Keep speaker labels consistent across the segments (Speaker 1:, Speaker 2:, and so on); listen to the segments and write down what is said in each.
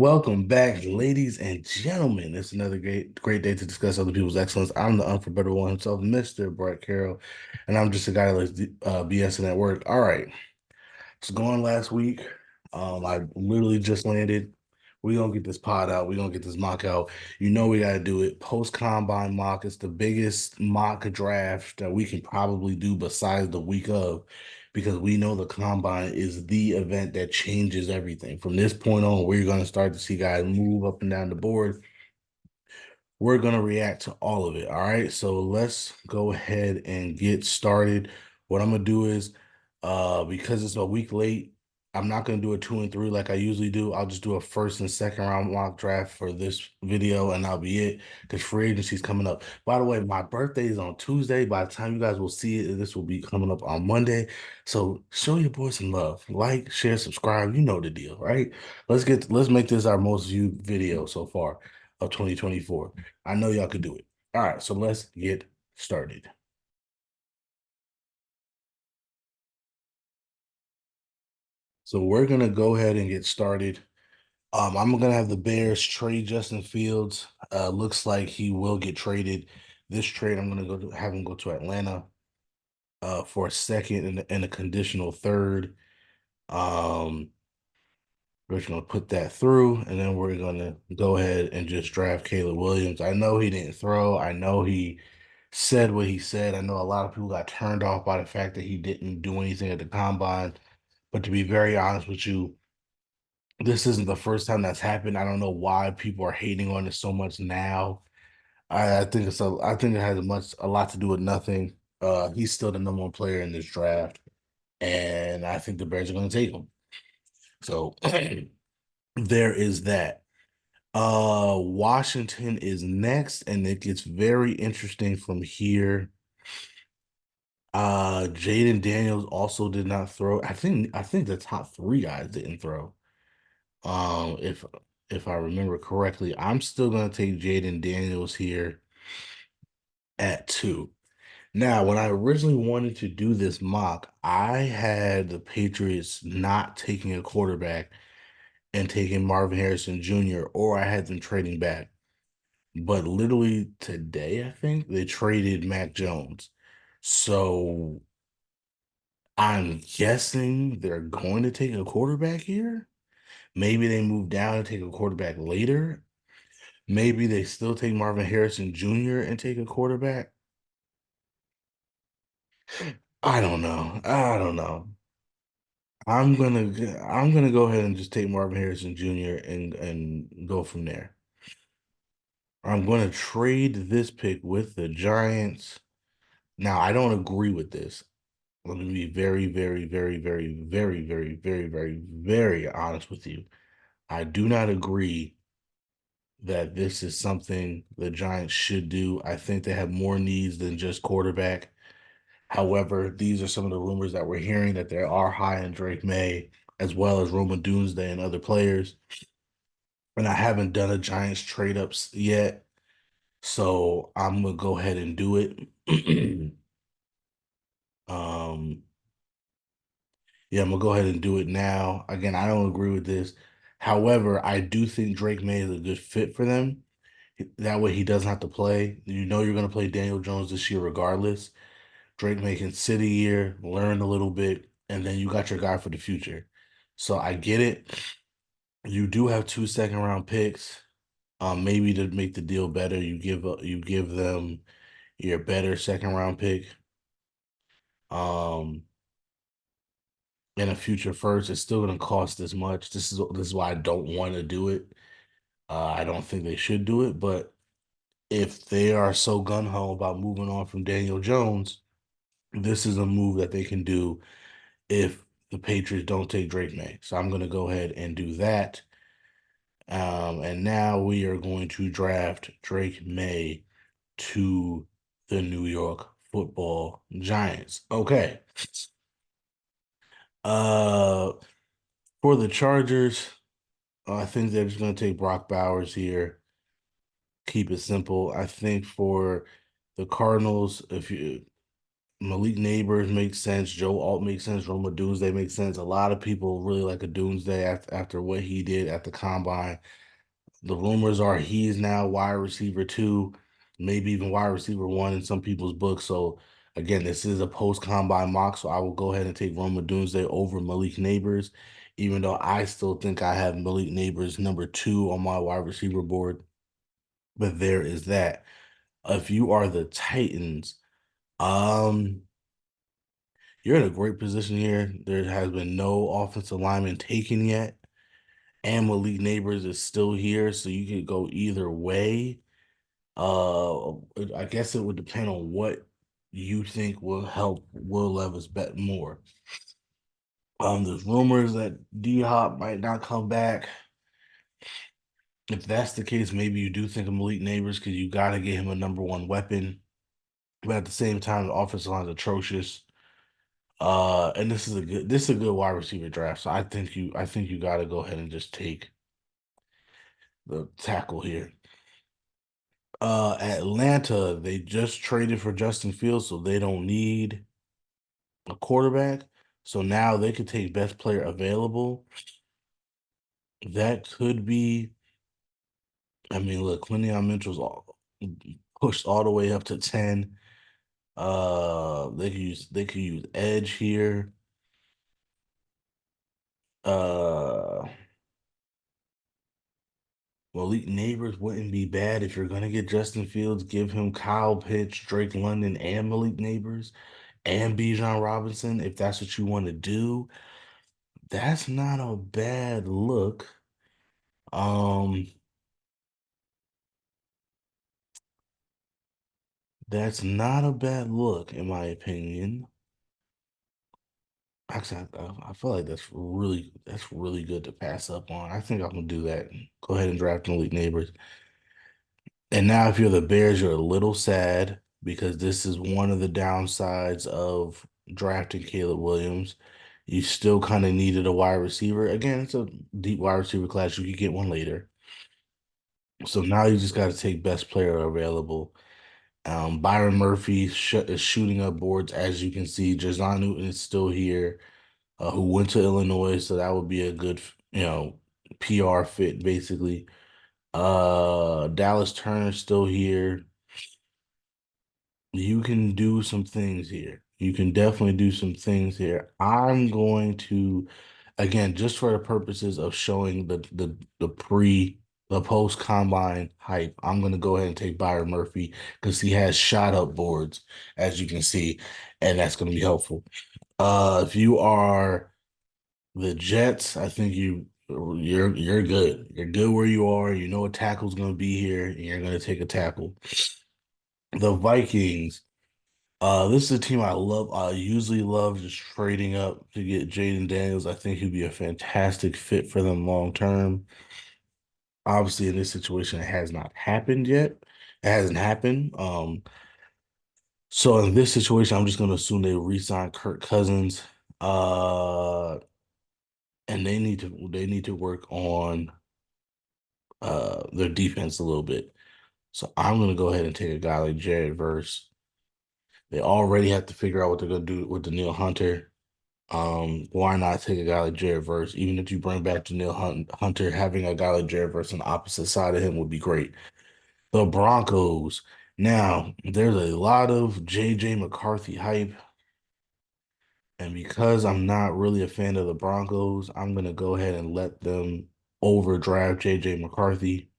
Speaker 1: Welcome back, ladies and gentlemen. It's another great day to discuss other people's excellence. I'm the unforgettable one himself, Mr. Brett Carroll, and I'm just a guy that likes BSing at work. All right, it's going last week. I literally just landed. We're gonna get this pod out. We're gonna get this mock out. You know we gotta do it. Post combine mock. It's the biggest mock draft that we can probably do besides the week of, because we know the combine is the event that changes everything. From this point on, we're gonna start to see guys move up and down the board. We're going to react to all of it. All right. So let's go ahead and get started. What I'm going to do is, because it's a week late, I'm not going to do a 2 and 3 like I usually do. I'll just do a first and second round mock draft for this video, and that'll be it because free agency is coming up. By the way, my birthday is on Tuesday. By the time you guys will see it, this will be coming up on Monday. So show your boy some love. Like, share, subscribe. You know the deal, right? Let's make this our most viewed video so far of 2024. I know y'all could do it. All right, so let's get started. So we're gonna go ahead and get started. I'm gonna have the Bears trade Justin Fields. Looks like he will get traded. This trade, I'm gonna have him go to Atlanta for a second and a conditional third. Um, we're just gonna put that through, and then we're gonna go ahead and just draft Caleb Williams. I know he didn't throw. I know he said what he said. I know a lot of people got turned off by the fact that he didn't do anything at the combine. But to be very honest with you, this isn't the first time that's happened. I don't know why people are hating on it so much now. I think I think it has a lot to do with nothing. He's still the number one player in this draft, and I think the Bears are going to take him. So there is that. Washington is next, and it gets very interesting from here. Jaden Daniels also did not throw. I think the top three guys didn't throw. Um, if if I remember correctly, I'm still gonna take Jaden Daniels here at 2. Now, when I originally wanted to do this mock, I had the Patriots not taking a quarterback and taking Marvin Harrison Jr., or I had them trading back. But literally today, I think they traded Mac Jones. So I'm guessing they're going to take a quarterback here. Maybe they move down and take a quarterback later. Maybe they still take Marvin Harrison Jr. and take a quarterback. I don't know. I don't know. I'm gonna go ahead and just take Marvin Harrison Jr. and go from there. I'm going to trade this pick with the Giants. Now, I don't agree with this. Let me be very, very, very, very, very, very, very, very, very honest with you. I do not agree that this is something the Giants should do. I think they have more needs than just quarterback. However, these are some of the rumors that we're hearing that they are high in Drake May, as well as Roman Doomsday and other players. And I haven't done a Giants trade ups yet, so I'm gonna go ahead and do it. um, yeah, I'm gonna go ahead and do it now. Again, I don't agree with this. However, I do think Drake May is a good fit for them. That way he doesn't have to play. You know you're going to play Daniel Jones this year regardless. Drake May can sit a year, learn a little bit, and then you got your guy for the future. So I get it. You do have 2 second-round picks. Maybe to make the deal better, you give them your better second-round pick. Um, and a future first. It's still going to cost this much. This is why I don't want to do it. I don't think they should do it, but if they are so gun ho about moving on from Daniel Jones, this is a move that they can do if the Patriots don't take Drake May. So I'm going to go ahead and do that. And now we are going to draft Drake May to the New York Football Giants. Okay. Uh, for the Chargers, I think they're just going to take Brock Bowers here. Keep it simple. I think for the Cardinals, if you Malik Neighbors makes sense. Joe Alt makes sense. Roma Doomsday makes sense. A lot of people really like a Doomsday after what he did at the combine. The rumors are he's now wide receiver two, maybe even wide receiver one in some people's books. So again, this is a post combine mock, so I will go ahead and take Roma Doomsday over Malik Neighbors, even though I still think I have Malik Neighbors number two on my wide receiver board. But there is that. If you are the Titans, um, you're in a great position here. There has been no offensive lineman taken yet, and Malik Neighbors is still here, so you could go either way. I guess it would depend on what you think will help Will Levis bet more. There's rumors that D.O.P.E might not come back. If that's the case, maybe you do think of Malik Neighbors because you got to get him a number one weapon. But at the same time, the offensive line is atrocious. And this is a good wide receiver draft. So I think you got to go ahead and just take the tackle here. Atlanta, they just traded for Justin Fields, so they don't need a quarterback. So now they could take best player available. That could be, I mean, look, Quinion Mitchell's pushed all the way up to 10. They could use edge here. Uh Malik Neighbors wouldn't be bad if you're gonna get Justin Fields. Give him Kyle Pitts, Drake London, and Malik Neighbors, and Bijan Robinson. If that's what you want to do, that's not a bad look. Um, that's not a bad look in my opinion. Actually, I feel like that's really good to pass up on. I think I'm gonna do that. Go ahead and draft Malik Neighbors. And now, if you're the Bears, you're a little sad because this is one of the downsides of drafting Caleb Williams. You still kind of needed a wide receiver. Again, it's a deep wide receiver class. You could get one later. So now you just got to take best player available. Byron Murphy is shooting up boards, as you can see. Jazon Newton is still here, who went to Illinois, so that would be a good, PR fit, basically. Dallas Turner's still here. You can do some things here. You can definitely do some things here. I'm going to, again, just for the purposes of showing the post combine hype, I'm going to go ahead and take Byron Murphy because he has shot up boards, as you can see, and that's going to be helpful. If you are the Jets, I think you're good. You're good where you are. You know a tackle's going to be here, and you're going to take a tackle. The Vikings. This is a team I love. I usually love just trading up to get Jaden Daniels. I think he'd be a fantastic fit for them long term. Obviously, in this situation, it has not happened yet. It hasn't happened. So in this situation, I'm just going to assume they re-sign Kirk Cousins. Uh, and they need to work on their defense a little bit. So I'm going to go ahead and take a guy like Jared Verse. They already have to figure out what they're going to do with Danielle Hunter. Why not take a guy like Jared Verse? Even if you bring back Hunter, having a guy like Jared Verse on the opposite side of him would be great. The Broncos. Now, there's a lot of JJ McCarthy hype. And because I'm not really a fan of the Broncos, I'm going to go ahead and let them overdraft JJ McCarthy.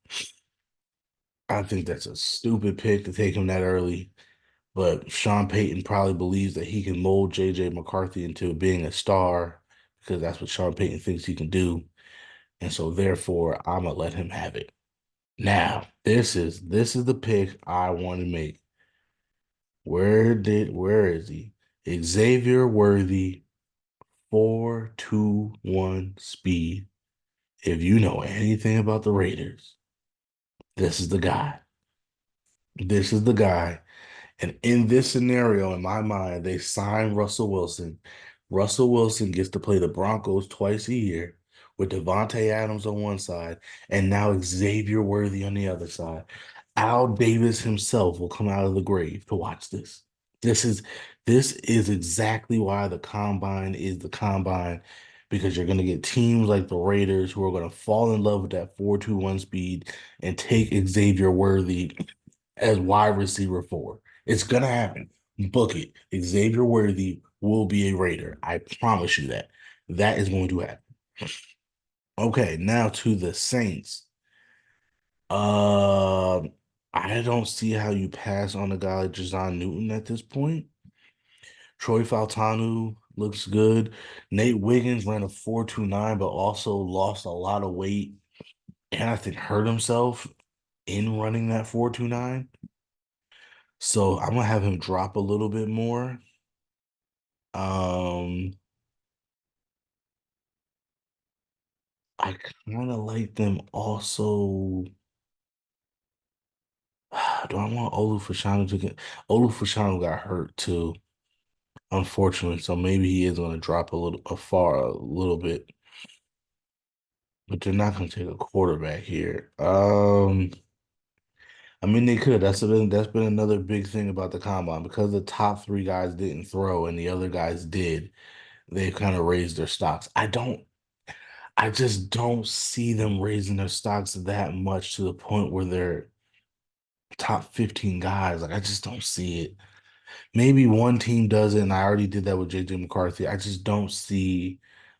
Speaker 1: I think that's a stupid pick to take him that early. But Sean Payton probably believes that he can mold JJ McCarthy into being a star because that's what Sean Payton thinks he can do. And so therefore I'm gonna let him have it. Now, this is the pick I want to make. Where is he? Xavier Worthy, 4.21 speed. If you know anything about the Raiders, this is the guy. This is the guy. And in this scenario, in my mind, they sign Russell Wilson. Russell Wilson gets to play the Broncos twice a year with Devontae Adams on one side and now Xavier Worthy on the other side. Al Davis himself will come out of the grave to watch this. This is this is exactly why the combine is the combine, because you're gonna get teams like the Raiders who are gonna fall in love with that 4.21 speed and take Xavier Worthy as wide receiver four. It's gonna happen. Book it. Xavier Worthy will be a Raider. I promise you that. That is going to happen. Okay, now to the Saints. Um, I don't see how you pass on a guy like Jazon Newton at this point. Troy Faltanu looks good. Nate Wiggins ran a 4.29, but also lost a lot of weight and I think hurt himself in running that 4.29. So I'm gonna have him drop a little bit more. Um, I kind of like them also. Do I want Olu Fashanu to get Olu Fashanu got hurt too, unfortunately. So maybe he is gonna drop a little bit, but they're not gonna take a quarterback here. I mean they could. That's been another big thing about the combine because the top three guys didn't throw and the other guys did. They kind of raised their stocks. I just don't see them raising their stocks that much to the point where they're top 15 guys. Like I just don't see it. Maybe one team does it, and I already did that with JJ McCarthy. I just don't see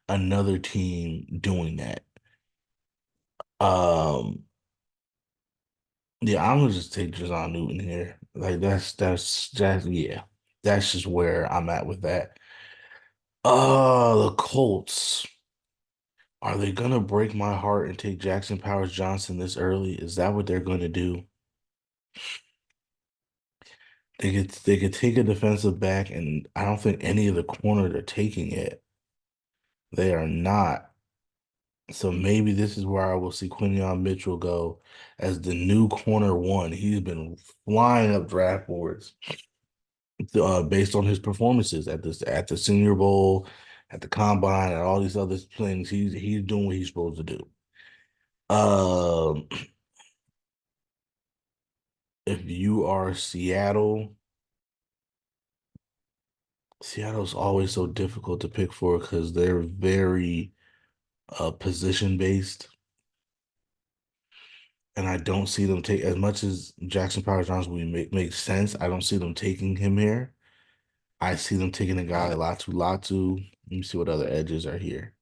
Speaker 1: another team doing that. Um, yeah, I'm gonna just take Jazon Newton here. Like yeah. That's just where I'm at with that. The Colts. Are they gonna break my heart and take Jackson Powers Johnson this early? Is that what they're gonna do? They could take a defensive back, and I don't think any of the corners are taking it. They are not. So maybe this is where I will see Quinion Mitchell go as the new corner one. He's been flying up draft boards based on his performances at the Senior Bowl, at the Combine, and all these other things. He's doing what he's supposed to do. Um, if you are Seattle, Seattle's always so difficult to pick for because they're very position based. And I don't see them take as much as Jackson Powers Johnson would make sense. I don't see them taking him here. I see them taking a guy like Latu Latu. Let me see what other edges are here.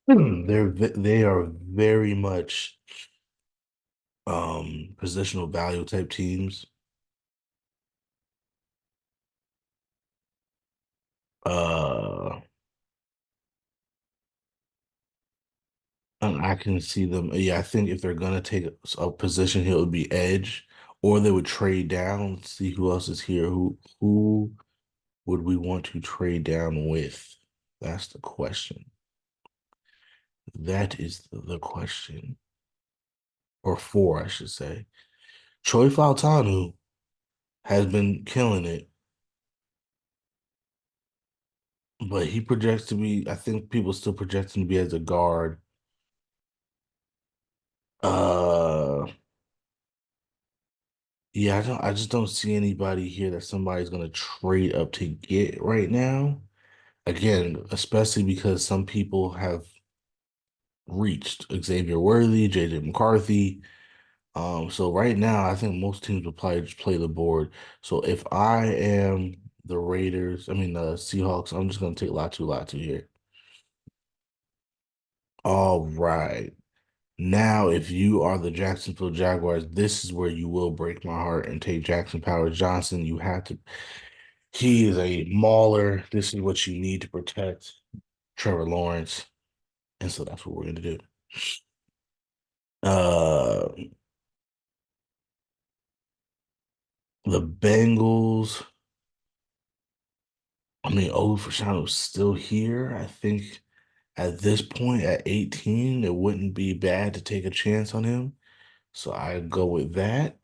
Speaker 1: They are very much positional value type teams. Uh and I can see them. Yeah, I think if they're gonna take a position, it would be edge, or they would trade down. Let's see who else is here. Who would we want to trade down with? That's the question. That is the question, or four, I should say. Troy Faltanu has been killing it, but he projects to be. I think people still project him to be as a guard. Uh, yeah, I just don't see anybody here that somebody's gonna trade up to get right now. Again, especially because some people have reached Xavier Worthy, JJ McCarthy. So right now, I think most teams will probably just play the board. So if I am the Raiders, I mean the Seahawks, I'm just gonna take Latu Latu here. All right. Now, if you are the Jacksonville Jaguars, this is where you will break my heart and take Jackson Powers Johnson. You have to. He is a mauler. This is what you need to protect Trevor Lawrence, and so that's what we're gonna do. Uh, the Bengals. I mean, Olufashano's still here. I think at this point, at 18, it wouldn't be bad to take a chance on him. So I go with that.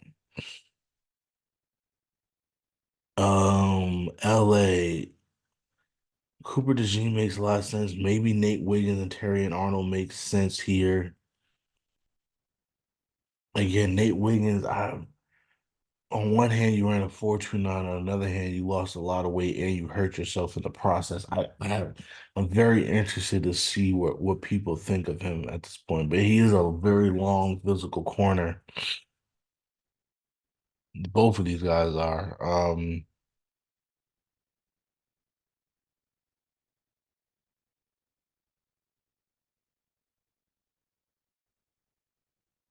Speaker 1: LA. Cooper DeJean makes a lot of sense. Maybe Nate Wiggins and Terry and Arnold makes sense here. Again, Nate Wiggins, on one hand you ran a 4.29, on another hand you lost a lot of weight and you hurt yourself in the process. I'm very interested to see what people think of him at this point. But he is a very long physical corner. Both of these guys are.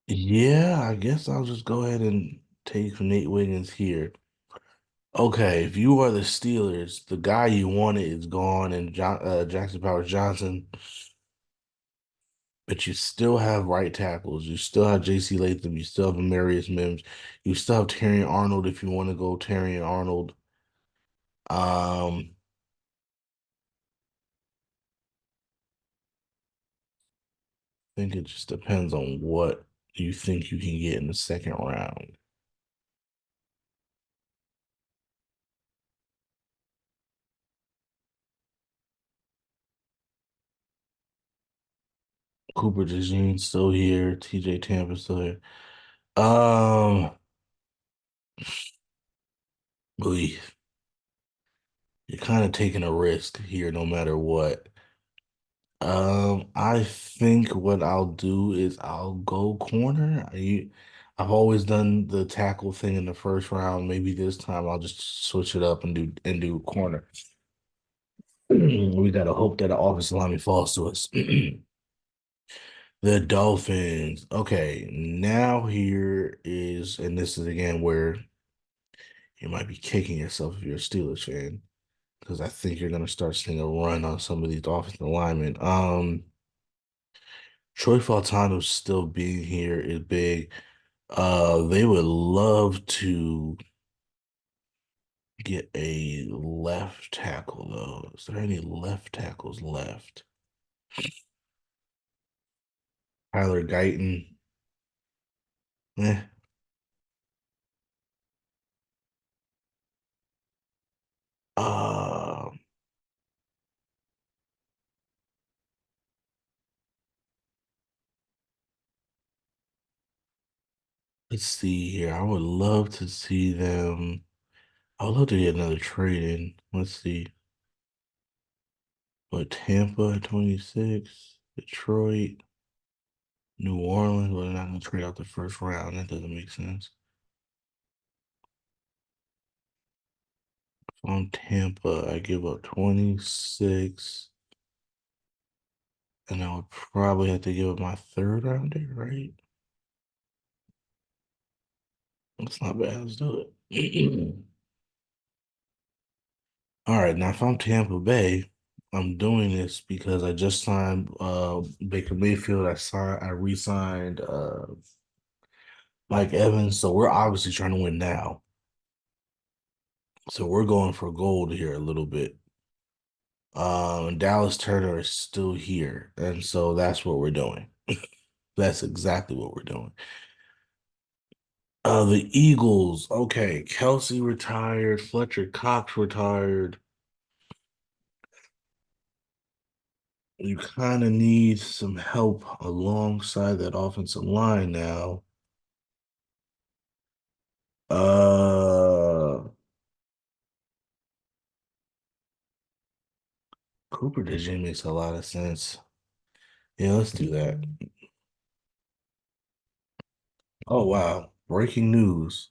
Speaker 1: Yeah, I guess I'll just go ahead and take Nate Wiggins here. Okay, if you are the Steelers, the guy you wanted is gone, and Jackson Powers Johnson, but you still have right tackles. You still have J.C. Latham. You still have Amarius Mims. You still have Terry Arnold if you want to go Terry Arnold. Um, I think it just depends on what you think you can get in the second round. Cooper DeJean's still here. TJ Tampa's still here. Um, boy, you're kind of taking a risk here no matter what. I think what I'll do is I'll go corner. I've always done the tackle thing in the first round. Maybe this time I'll just switch it up and do corner. We gotta hope that the offensive lineman falls to us. The Dolphins. Okay, now here is, and this is again where you might be kicking yourself if you're a Steelers fan, because I think you're gonna start seeing a run on some of these offensive linemen. Troy Fautanu still being here is big. They would love to get a left tackle though. Is there any left tackles left? Tyler Guyton. Eh. Uh, let's see here. I would love to see them. I would love to get another trade in. Let's see. What, Tampa at 26, Detroit, New Orleans. Well, they're not gonna trade out the first round. That doesn't make sense. On Tampa, I give up 26, and I would probably have to give up my third rounder, right? That's not bad. Let's do it. All right, now if I'm Tampa Bay, I'm doing this because I just signed Baker Mayfield. I re-signed Mike Evans. So we're obviously trying to win now. So we're going for gold here a little bit. Dallas Turner is still here, and so that's what we're doing. That's exactly what we're doing. The Eagles. Okay, Kelsey retired. Fletcher Cox retired. You kind of need some help alongside that offensive line now. Uh, Cooper DeJean makes a lot of sense. Yeah, let's do that. Oh wow, breaking news.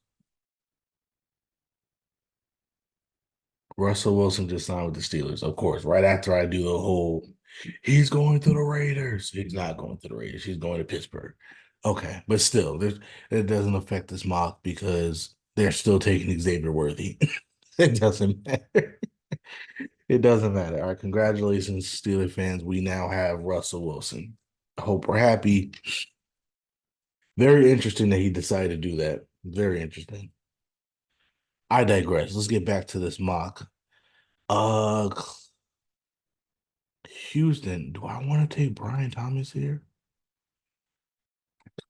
Speaker 1: Russell Wilson just signed with the Steelers. Of course, right after I do the whole, he's going to the Raiders. He's not going to the Raiders. He's going to Pittsburgh. Okay, but still, it doesn't affect this mock because they're still taking Xavier Worthy. It doesn't matter. It doesn't matter. All right, congratulations, Steeler fans. We now have Russell Wilson. I hope we're happy. Very interesting that he decided to do that. Very interesting. I digress. Let's get back to this mock. Uh, Houston. Do I want to take Brian Thomas here?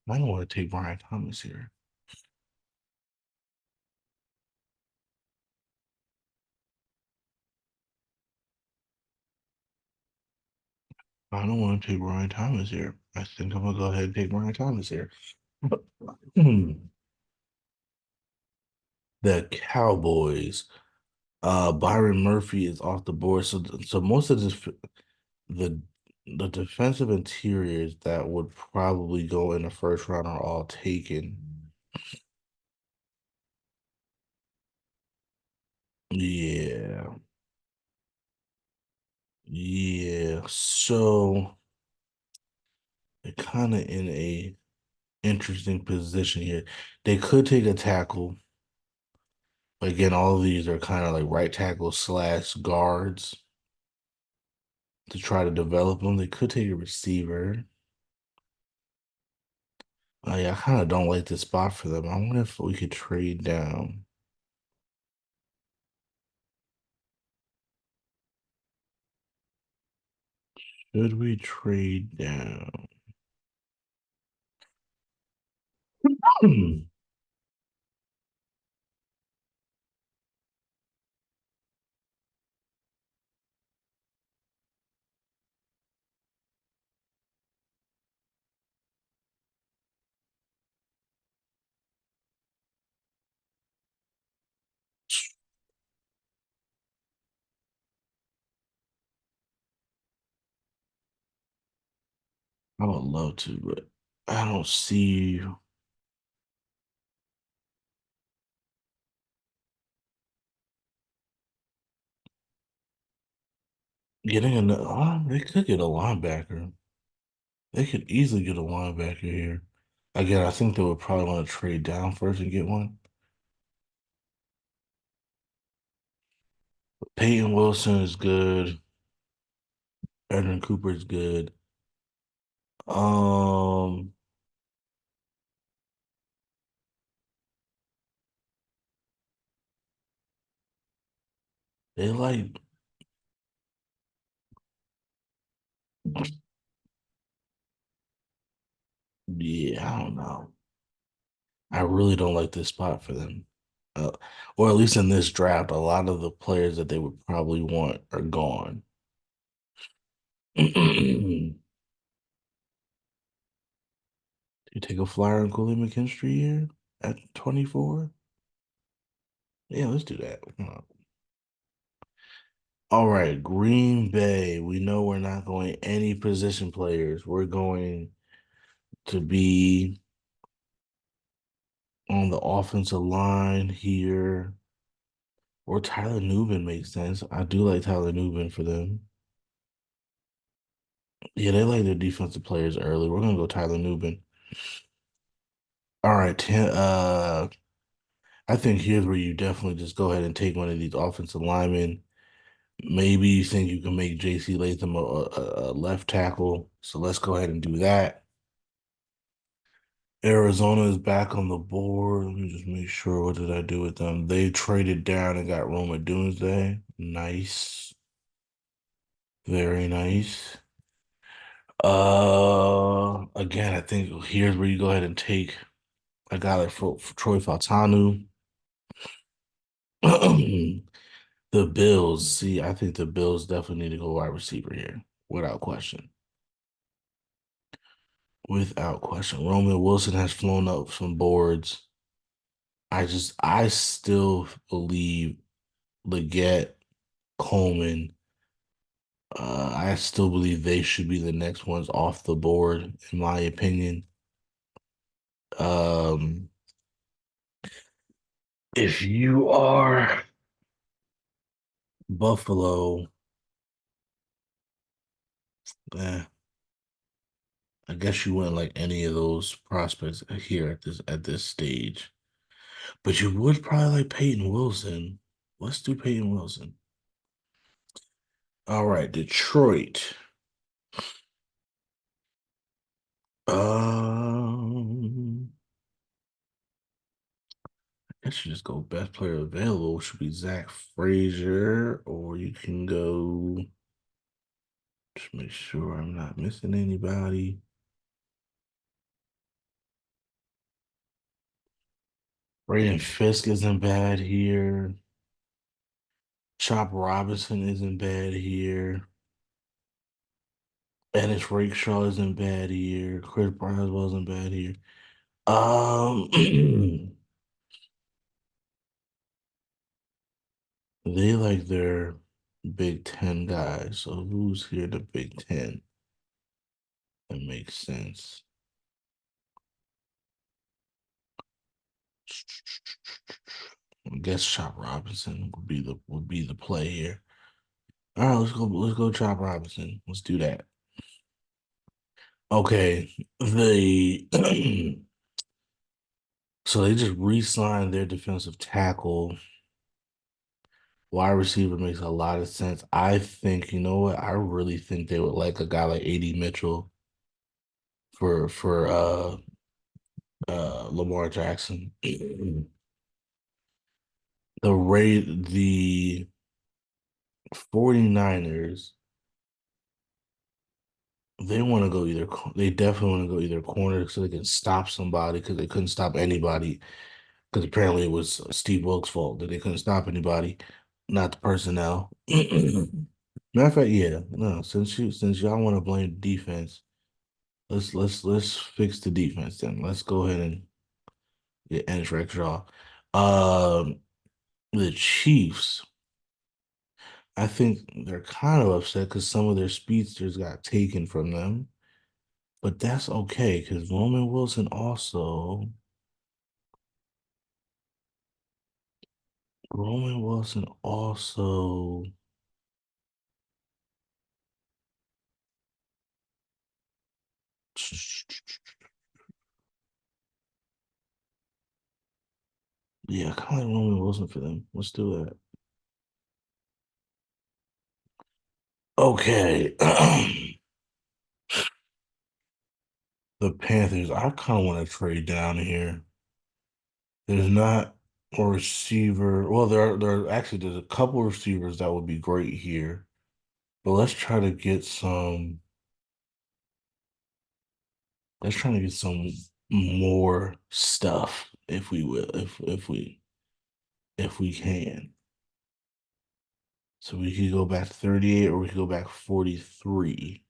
Speaker 1: I don't want to take Brian Thomas here. I don't want to take Brian Thomas here. I think I'm gonna go ahead and take Brian Thomas here. The Cowboys. Byron Murphy is off the board. So most of the the defensive interiors that would probably go in the first round are all taken. Yeah. Yeah. So they're kind of in a interesting position here. They could take a tackle. Again, all of these are kind of like right tackle slash guards to try to develop them. They could take a receiver. Yeah, I kind of don't like this spot for them. I wonder if we could trade down. Should we trade down? I would love to, but I don't see you getting another. Oh, they could get a linebacker. They could easily get a linebacker here. Again, I think they would probably want to trade down first and get one. Peyton Wilson is good. Edwin Cooper is good. Um, they like, yeah, I don't know. I really don't like this spot for them. Uh, or at least in this draft, a lot of the players that they would probably want are gone. You take a flyer on Willie McKinstry here at 24? Yeah, let's do that. All right, Green Bay. We know we're not going any position players. We're going to be on the offensive line here. Or Tyler Nubin makes sense. I do like Tyler Nubin for them. Yeah, they like their defensive players early. We're gonna go Tyler Nubin. All right, I think here's where you definitely just go ahead and take one of these offensive linemen. Maybe you think you can make JC Latham a left tackle. So let's go ahead and do that. Arizona is back on the board. Let me just make sure. What did I do with them? They traded down and got Roma Doomsday. Nice. Very nice. Again, I think here's where you go ahead and take a guy like for Troy Fautanu. The Bills. See, I think the Bills definitely need to go wide receiver here, without question. Without question. Roman Wilson has flown up some boards. I still believe Leggett, Coleman, I still believe they should be the next ones off the board, in my opinion. Um, if you are Buffalo, eh, I guess you wouldn't like any of those prospects here at this stage. But you would probably like Peyton Wilson. Let's do Peyton Wilson. All right, Detroit. Um, I guess you just go best player available, which would be Zach Frazier, or you can go. Just make sure I'm not missing anybody. Braden Fisk isn't bad here. Chop Robinson isn't bad here. Ennis Rakeshaw isn't bad here. Chris Braswell isn't bad here. Um, They like their Big Ten guys. So who's here? The Big Ten. That makes sense. I guess Chop Robinson would be the play here. All right, let's go Chop Robinson. Let's do that. Okay. The so they just re-signed their defensive tackle. Wide receiver makes a lot of sense. I think, you know what? I really think they would like a guy like AD Mitchell for Lamar Jackson. The 49ers, they definitely want to go either corner so they can stop somebody because they couldn't stop anybody because apparently it was Steve Wilkes' fault that they couldn't stop anybody, not the personnel. Matter of fact, yeah, no, since y'all want to blame defense, let's fix the defense then. Let's go ahead and get Enric Shaw. Um, the Chiefs, I think they're kind of upset because some of their speedsters got taken from them, but that's okay because Roman Wilson also, yeah, kind of like Roman Wilson for them. Let's do that. Okay. The Panthers, I kind of want to trade down here. There's not a receiver. Well, there's a couple receivers that would be great here. But let's try to get some more stuff if we will, if we can. So we could go back 38 or we could go back 43.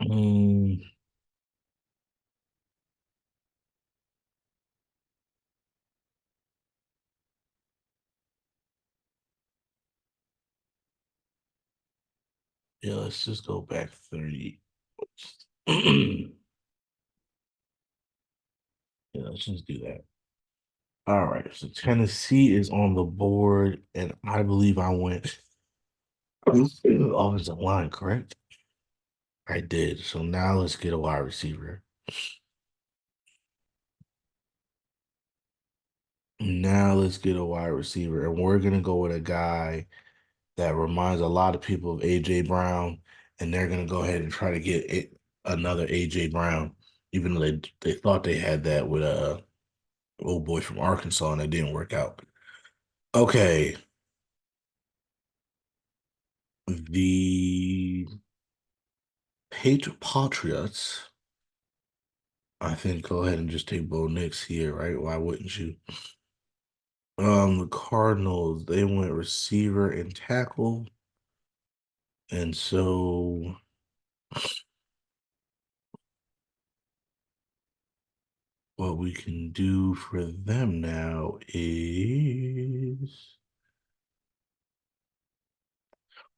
Speaker 1: Mm, yeah, let's just go back 30. Yeah, let's just do that. All right, so Tennessee is on the board, and I believe I went offensive line, correct? I did. So now let's get a wide receiver. Now let's get a wide receiver, and we're gonna go with a guy that reminds a lot of people of AJ Brown, and they're gonna go ahead and try to get another AJ Brown, even though they thought they had that with a old boy from Arkansas, and it didn't work out. Okay, the Patriots. I think go ahead and just take Bo Nix here, right? Why wouldn't you? The Cardinals, they went receiver and tackle. And so what we can do for them now is,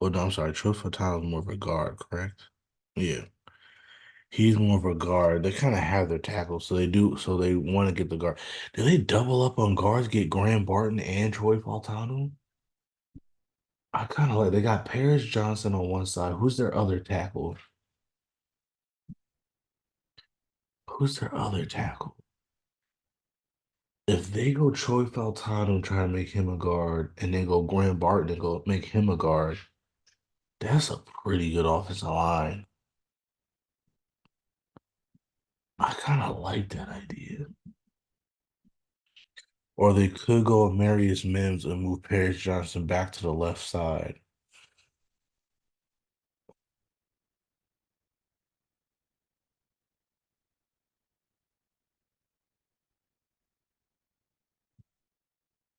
Speaker 1: well, no, I'm sorry, Trophy Tyler's more of a guard, correct? Yeah. He's more of a guard. They kind of have their tackle, so they want to get the guard. Do they double up on guards, get Graham Barton and Troy Fautanu? I kind of like they got Paris Johnson on one side. Who's their other tackle? Who's their other tackle? If they go Troy Fautanu and try to make him a guard, and then go Graham Barton and go make him a guard, that's a pretty good offensive line. I kind of like that idea. Or they could go Marius Mims and move Paris Johnson back to the left side.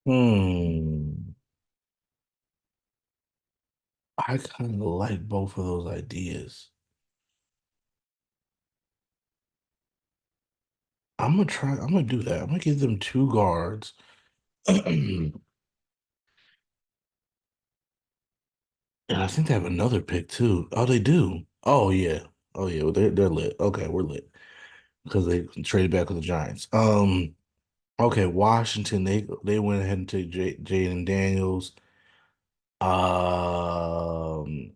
Speaker 1: Hmm. I kind of like both of those ideas. I'm gonna do that. I'm gonna give them two guards. And I think they have another pick too. Oh, they do. Oh yeah. Oh yeah. Well, they're lit. Okay, we're lit because they traded back with the Giants. Okay, Washington. They went ahead and took Jaden Daniels. Um,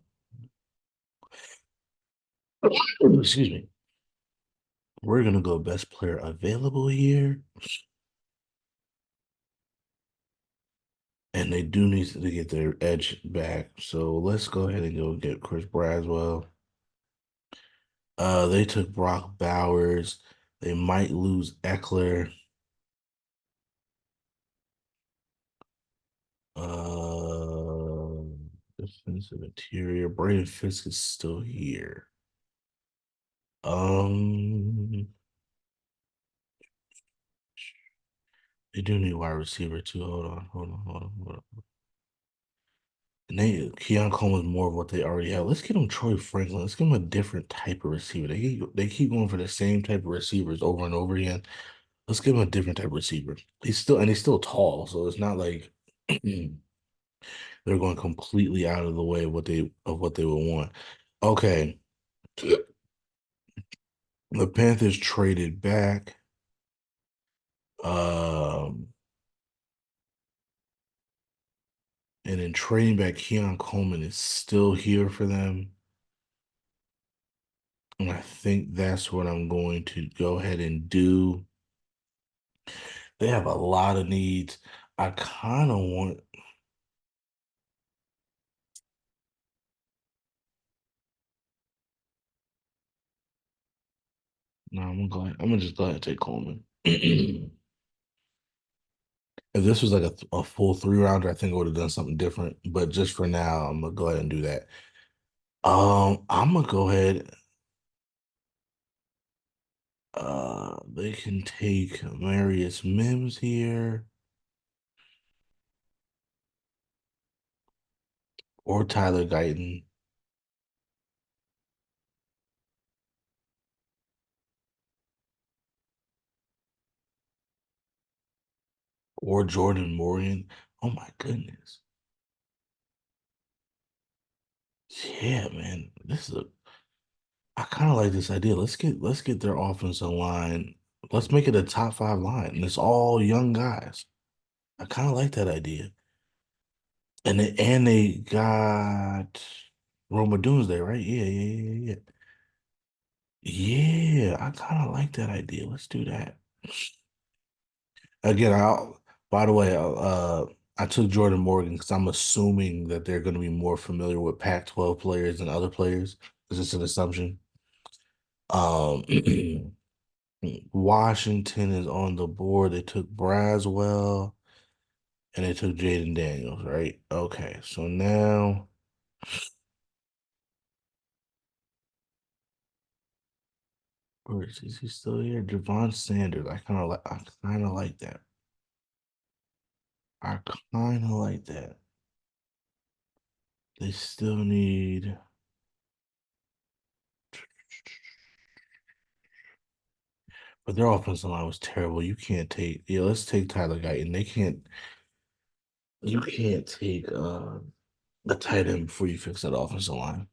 Speaker 1: excuse me. We're gonna go best player available here, and they do need to get their edge back. So let's go ahead and go get Chris Braswell. They took Brock Bowers. They might lose Eckler. Uh, defensive interior. Braden Fisk is still here. Um, they do need wide receiver too. Hold on. And Keon Coleman is more of what they already have. Let's get him Troy Franklin. Let's give him a different type of receiver. They keep going for the same type of receivers over and over again. Let's give him a different type of receiver. He's still tall, so it's not like they're going completely out of the way of what they would want. Okay. The Panthers traded back. Um, and then trading back Keon Coleman is still here for them. And I think that's what I'm going to go ahead and do. They have a lot of needs. I kind of want. No, I'm gonna just go ahead and take Coleman. If this was like a full three rounder, I think I would have done something different. But just for now, I'm gonna go ahead and do that. I'm gonna go ahead. They can take Marius Mims here or Tyler Guyton or Jordan Morgan. Oh my goodness. Yeah, man. I kind of like this idea. Let's get their offensive line. Let's make it a top five line. And it's all young guys. I kind of like that idea. And they got Roma Doomsday, right? Yeah. Yeah, I kind of like that idea. Let's do that. Again, by the way, I took Jordan Morgan because I'm assuming that they're going to be more familiar with Pac-12 players than other players. It's just an assumption. Um, Washington is on the board. They took Braswell and they took Jaden Daniels, right? Okay, so now where is he still here? Javon Sanders. I kind of like that. I kind of like that. They still need, but their offensive line was terrible. You can't take, yeah, let's take Tyler Guyton. You can't take a tight end before you fix that offensive line.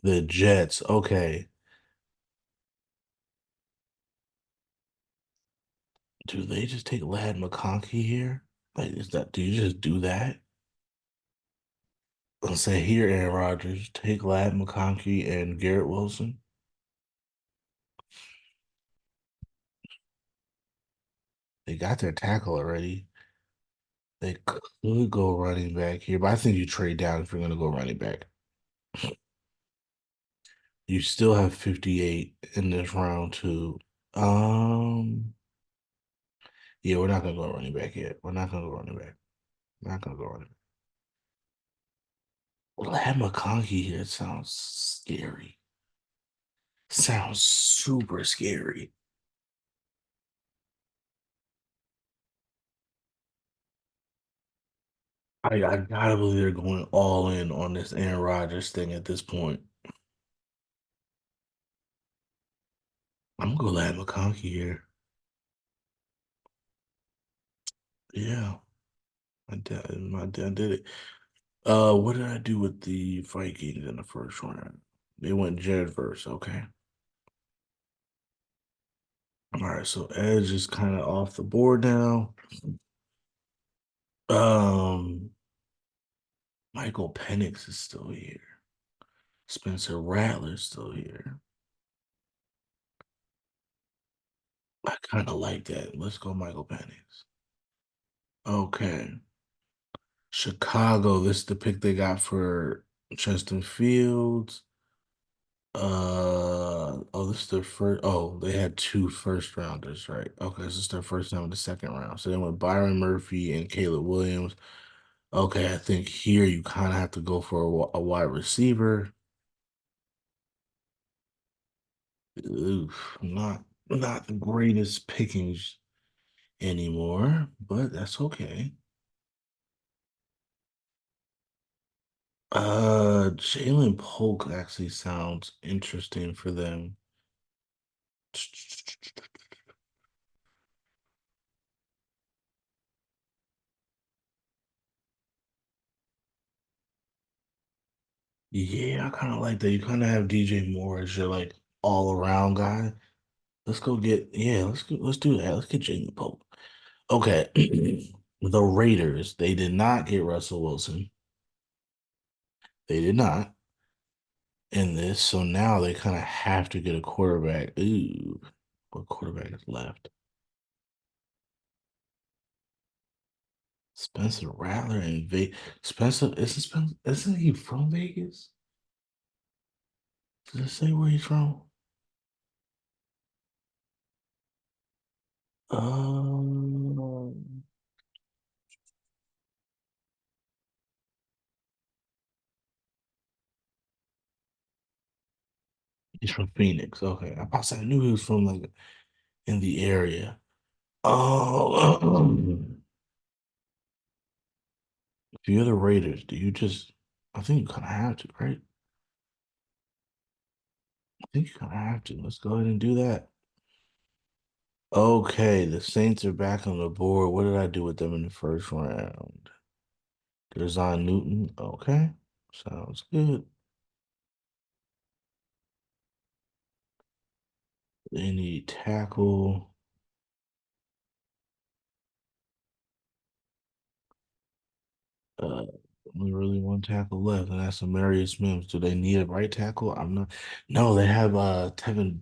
Speaker 1: The Jets, okay. Do they just take Lad McConkey here? Like, do you just do that? Let's say here, Aaron Rodgers, take Lad McConkey and Garrett Wilson. They got their tackle already. They could go running back here, but I think you trade down if you're going to go running back. You still have 58 in this round too. Um, yeah, we're not gonna go running back yet. We're not gonna go running back. Not gonna go running back. Lad McConkey here sounds scary. Sounds super scary. I gotta believe they're going all in on this Aaron Rodgers thing at this point. I'm gonna go Lad McConkey here. Yeah, I did it. What did I do with the Vikings in the first round? They went Jared verse. Okay. All right. So Edge is kind of off the board now. Um, Michael Penix is still here. Spencer Rattler's still here. I kind of like that. Let's go, Michael Penix. Okay. Chicago. This is the pick they got for Justin Fields. This is their first. Oh, they had two first rounders, right? Okay, this is their first time in the second round. So they went Byron Murphy and Caleb Williams. Okay, I think here you kind of have to go for a wide receiver. Oof, not the greatest pickings anymore, but that's okay. Jalen Polk actually sounds interesting for them. Yeah, I kind of like that. You kind of have DJ Moore as your like all around guy. Let's go get yeah. Let's do that. Let's get Jalen Pope. Okay, the Raiders. They did not get Russell Wilson. They did not in this. So now they kind of have to get a quarterback. Ooh, what quarterback is left? Spencer Rattler and Spencer isn't he from Vegas? Does it say where he's from? Um, he's from Phoenix. Okay, I knew he was from like in the area. Oh, if you're the Raiders, do you just? I think you kind of have to, right? I think you kind of have to. Let's go ahead and do that. Okay, the Saints are back on the board. What did I do with them in the first round? There's on Newton. Okay, sounds good. They need tackle. Uh, only really one tackle left, and that's Amarius Mims. Do they need a right tackle? I'm not. No, they have Tevin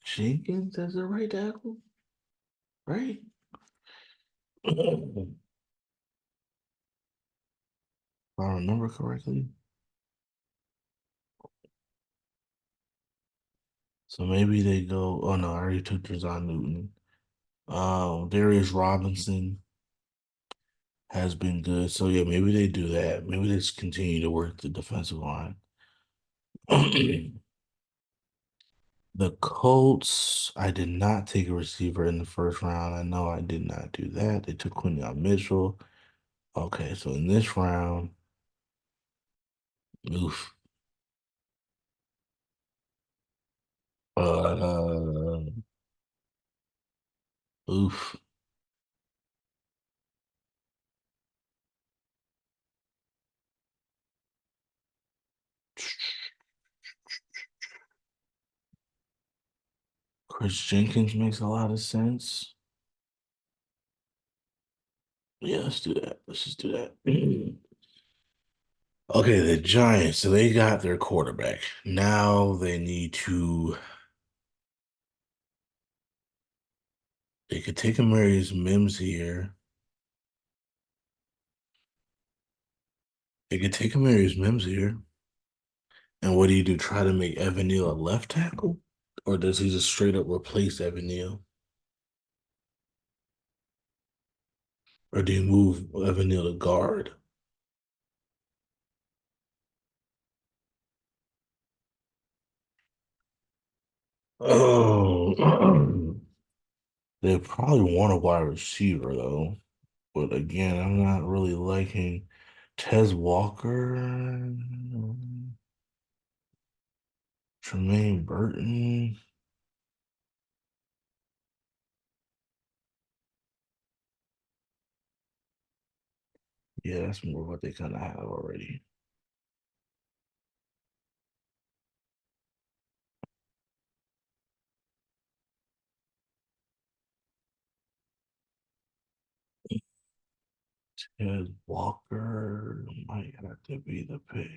Speaker 1: Jenkins as a right tackle, right? If I remember correctly. So maybe they go. Oh no, I already took Drazon Newton. Darius Robinson has been good. So yeah, maybe they do that. Maybe they just continue to work the defensive line. The Colts, I did not take a receiver in the first round. I know I did not do that. They took Quinyon Mitchell. Okay, so in this round, oof. Uh, oof. Chris Jenkins makes a lot of sense. Yeah, let's do that. Let's just do that. Okay, the Giants, so they got their quarterback. Now they could take Amarius Mims here. They could take Amarius Mims here. And what do you do? Try to make Evan Neal a left tackle? Or does he just straight up replace Evan Neal? Or do you move Evan Neal to guard? Oh, they probably want a wide receiver though. But again, I'm not really liking Tez Walker, Tremaine Burton. Yeah, that's more what they kind of have already. Ted Walker might have to be the pick.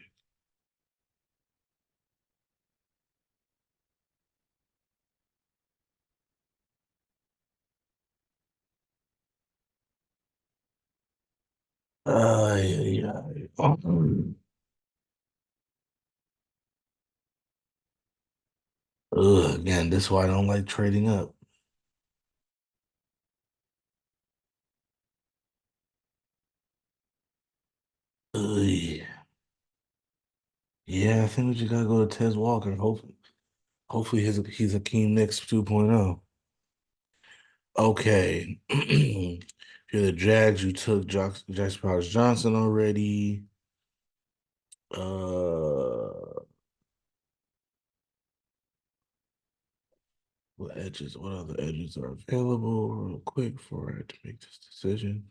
Speaker 1: Yeah, yeah. Again, this is why I don't like trading up. Yeah. Yeah, I think we just gotta go to Tez Walker. Hopefully he's a Keen Knicks 2.0. Okay. You're the Jags. You took Jackson Powers Johnson already. Uh, what other edges are available real quick for it to make this decision?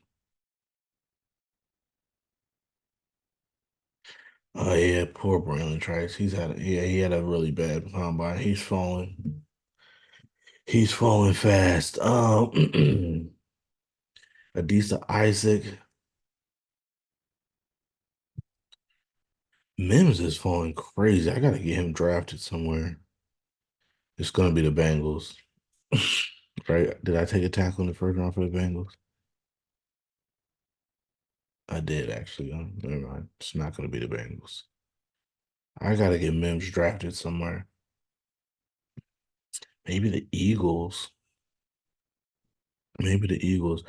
Speaker 1: Oh yeah, poor Braylon Trice. He had a really bad combine. He's falling fast. Adisa Isaac. Mims is falling crazy. I gotta get him drafted somewhere. It's gonna be the Bengals. Right? Did I take a tackle in the first round for the Bengals? I did actually. Never mind. It's not gonna be the Bengals. I gotta get Mims drafted somewhere. Maybe the Eagles. Maybe the Eagles.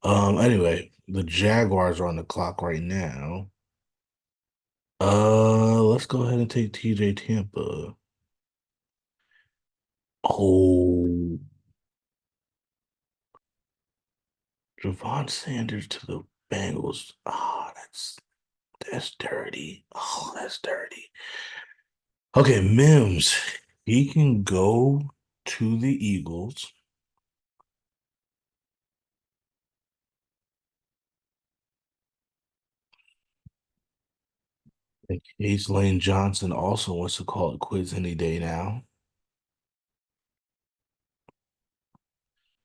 Speaker 1: Anyway, the Jaguars are on the clock right now. Let's go ahead and take TJ Tampa. Oh, Javon Sanders to the Bengals. Oh, that's dirty. Oh, that's dirty. Okay, Mims. He can go to the Eagles. And Case Lane Johnson also wants to call it quits any day now.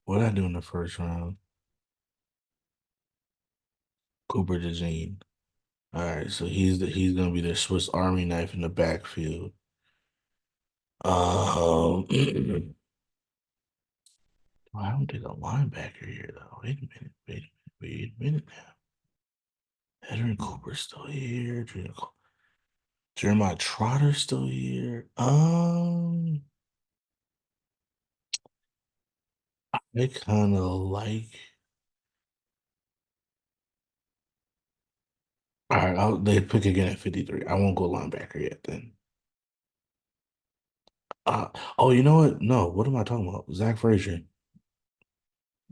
Speaker 1: What did I do in the first round? Cooper DeJean. All right, so he's gonna be the Swiss Army knife in the backfield. I don't take a linebacker here though. Wait a minute. Wait a minute now. Henry Cooper's still here. Jeremiah Trotter's still here. I kind of like. All right, they pick again at 53. I won't go linebacker yet then. Uh, oh, you know what? No, what am I talking about? Zach Frazier.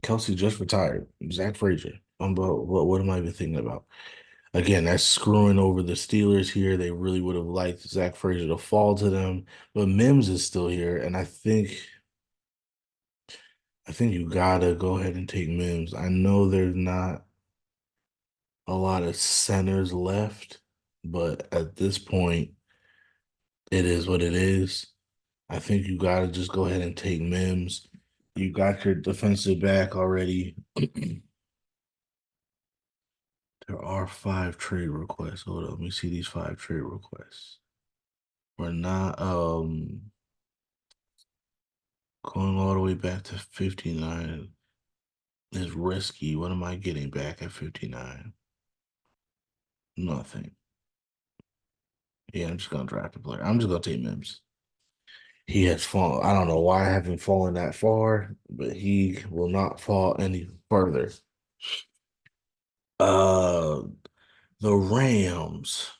Speaker 1: Kelsey just retired. Zach Frazier. But what am I even thinking about? Again, that's screwing over the Steelers here. They really would have liked Zach Frazier to fall to them, but Mims is still here, and I think you gotta go ahead and take Mims. I know there's not a lot of centers left, but at this point, it is what it is. I think you gotta just go ahead and take Mims. You got your defensive back already. There are 5 trade requests. Hold on, let me see these 5 trade requests. We're not going all the way back to 59 is risky. What am I getting back at 59? Nothing. Yeah, I'm just gonna draft a player. I'm just gonna take Mims. He has fallen. I don't know why I haven't fallen that far, but he will not fall any further. Uh, the Rams.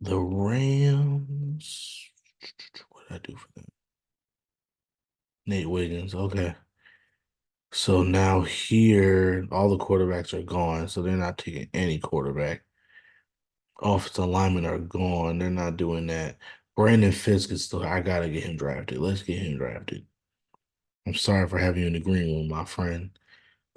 Speaker 1: The Rams. What did I do for them? Nate Wiggins. Okay. So now here, all the quarterbacks are gone, so they're not taking any quarterback. Offensive linemen are gone. They're not doing that. Brandon Fisk is still. I gotta get him drafted. Let's get him drafted. I'm sorry for having you in the green room, my friend.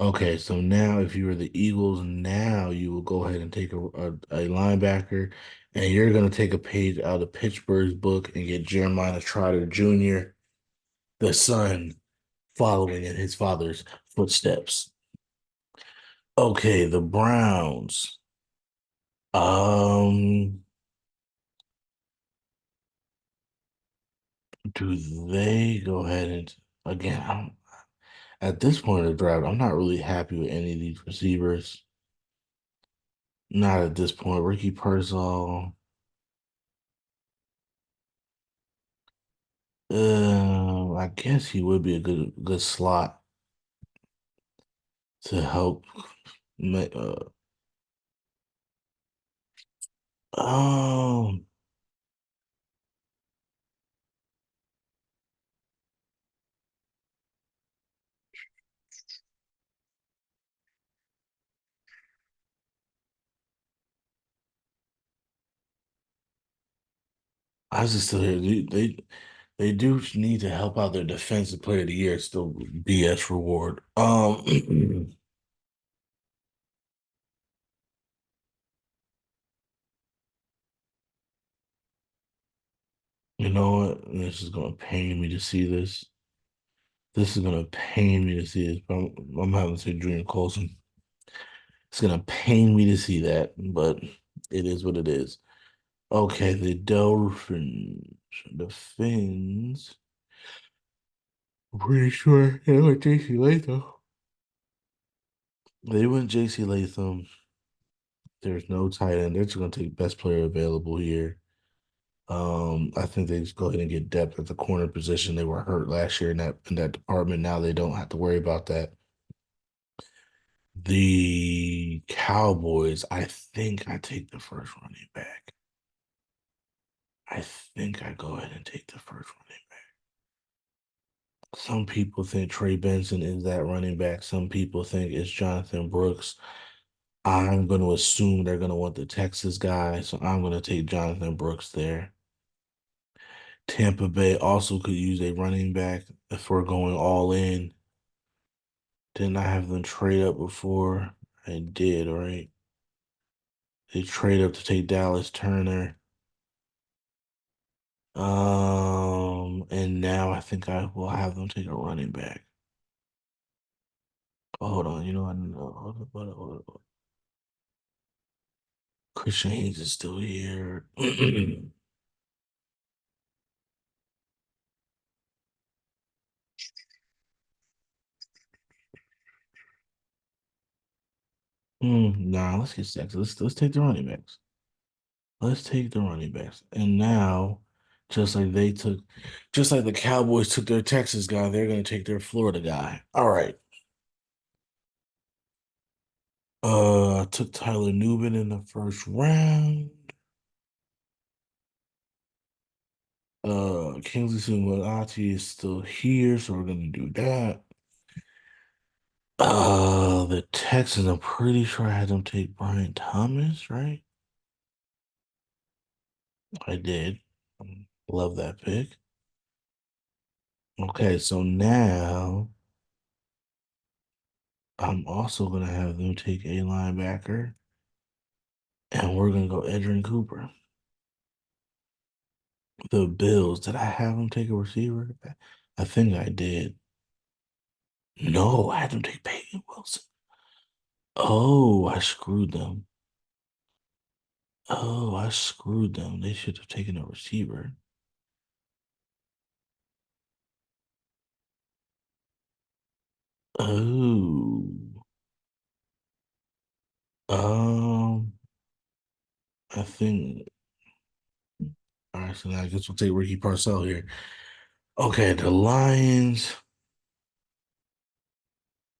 Speaker 1: Okay, so now if you were the Eagles, now you will go ahead and take a linebacker, and you're going to take a page out of Pittsburgh's book and get Jeremiah Trotter Jr., the son, following in his father's footsteps. Okay, the Browns. Um, do they go ahead and again? At this point of the draft, I'm not really happy with any of these receivers. Not at this point. Ricky Pearsall. I guess he would be a good slot to help make. Um, I was just still here. They do need to help out their defensive player of the year. It's still BS reward. You know what? This is gonna pain me to see this. This is gonna pain me to see this. But I'm having to say Junior Colson. It's gonna pain me to see that, but it is what it is. Okay, the Dolphins. The Fins. I'm pretty sure they went JC Latham. They went JC Latham. There's no tight end. They're just gonna take best player available here. I think they just go ahead and get depth at the corner position. They were hurt last year in that department. Now they don't have to worry about that. The Cowboys, I think I take the first running back. I think I go ahead and take the first running back. Some people think Trey Benson is that running back. Some people think it's Jonathan Brooks. I'm going to assume they're going to want the Texas guy, so I'm going to take Jonathan Brooks there. Tampa Bay also could use a running back if we're going all in. Didn't I have them trade up before? I did, right? They trade up to take Dallas Turner. And now I think I will have them take a running back. Oh, hold on, you know what? No, hold on. Christian Haynes is still here. Nah, let's get sexy. Let's take the running backs. Let's take the running backs. And now, just like they took, just like the Cowboys took their Texas guy, they're gonna take their Florida guy. All right. Took Tyler Newman in the first round. Kingsley Sumaati is still here, so we're gonna do that. The Texans, I'm pretty sure I had them take Brian Thomas, right? I did. Love that pick. Okay, so now I'm also gonna have them take a linebacker, and we're gonna go Edgerrin Cooper. The Bills, did I have them take a receiver? I think I did. No, I had them take Peyton Wilson. Oh, I screwed them. Oh, I screwed them. They should have taken a receiver. Oh, um, I think. All right, so now I guess we'll take Ricky Parcell here. Okay, the Lions.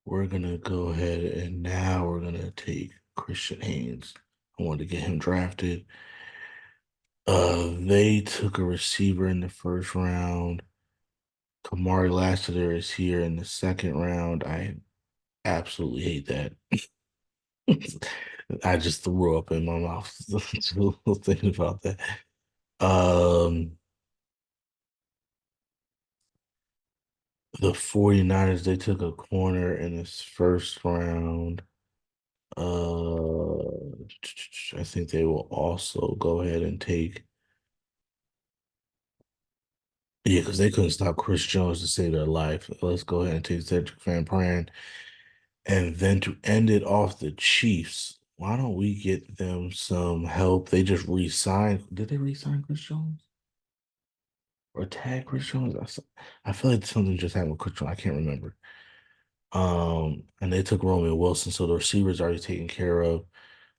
Speaker 1: We're gonna go ahead and now we're gonna take Christian Haynes. I wanted to get him drafted. They took a receiver in the first round. Kamari Lassiter is here in the second round. I absolutely hate that. I just threw up in my mouth thinking about that. Um, The 49ers, they took a corner in this first round. Uh, I think they will also go ahead and take, yeah, because they couldn't stop Chris Jones to save their life. Let's go ahead and take Cedric Van Pran. And then to end it off, the Chiefs. Why don't we get them some help? They just re-signed. Did they re-sign Chris Jones or tag Chris Jones? I feel like something just happened with Chris Jones. I can't remember. And they took Roman Wilson, so the receivers already taken care of.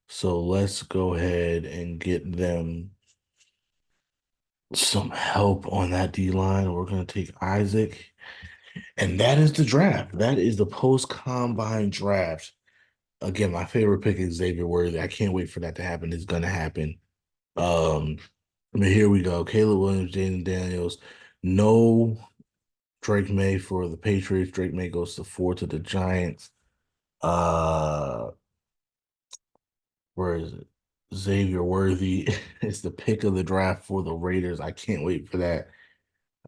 Speaker 1: So let's go ahead and get them some help on that D line. We're gonna take Isaac, and that is the draft. That is the post combine draft. Again, my favorite pick is Xavier Worthy. I can't wait for that to happen. It's gonna happen. Um, but here we go. Caleb Williams, Jaden Daniels. No Drake May for the Patriots. Drake May goes to 4 to the Giants. Uh, where is it? Xavier Worthy is the pick of the draft for the Raiders. I can't wait for that.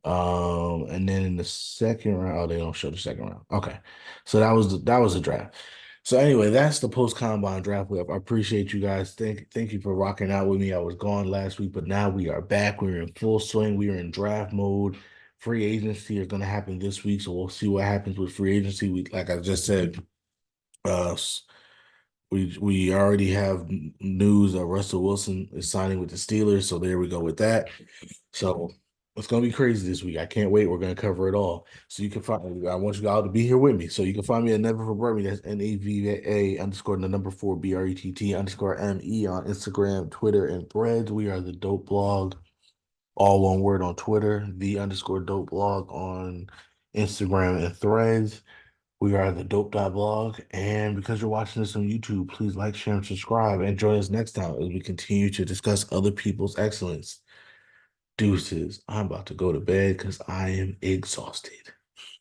Speaker 1: And then in the second round, oh, they don't show the second round. Okay, so that was the draft. So anyway, that's the post combine draft web. I appreciate you guys. Thank you for rocking out with me. I was gone last week, but now we are back. We're in full swing. We are in draft mode. Free agency is going to happen this week, so we'll see what happens with free agency. We, like I just said, uh, we already have news that Russell Wilson is signing with the Steelers, so there we go with that. So it's gonna be crazy this week. I can't wait. We're gonna cover it all. So you can find. I want you all to be here with me. So you can find me at Never for Brett. That's NAVA underscore the number 4 BRETT underscore ME on Instagram, Twitter, and Threads. We are the Dope Blog, all one word on Twitter. The underscore Dope Blog on Instagram and Threads. We are the Dope.blog. And because you're watching this on YouTube, please like, share, and subscribe. And join us next time as we continue to discuss other people's excellence. Deuces. I'm about to go to bed because I am exhausted.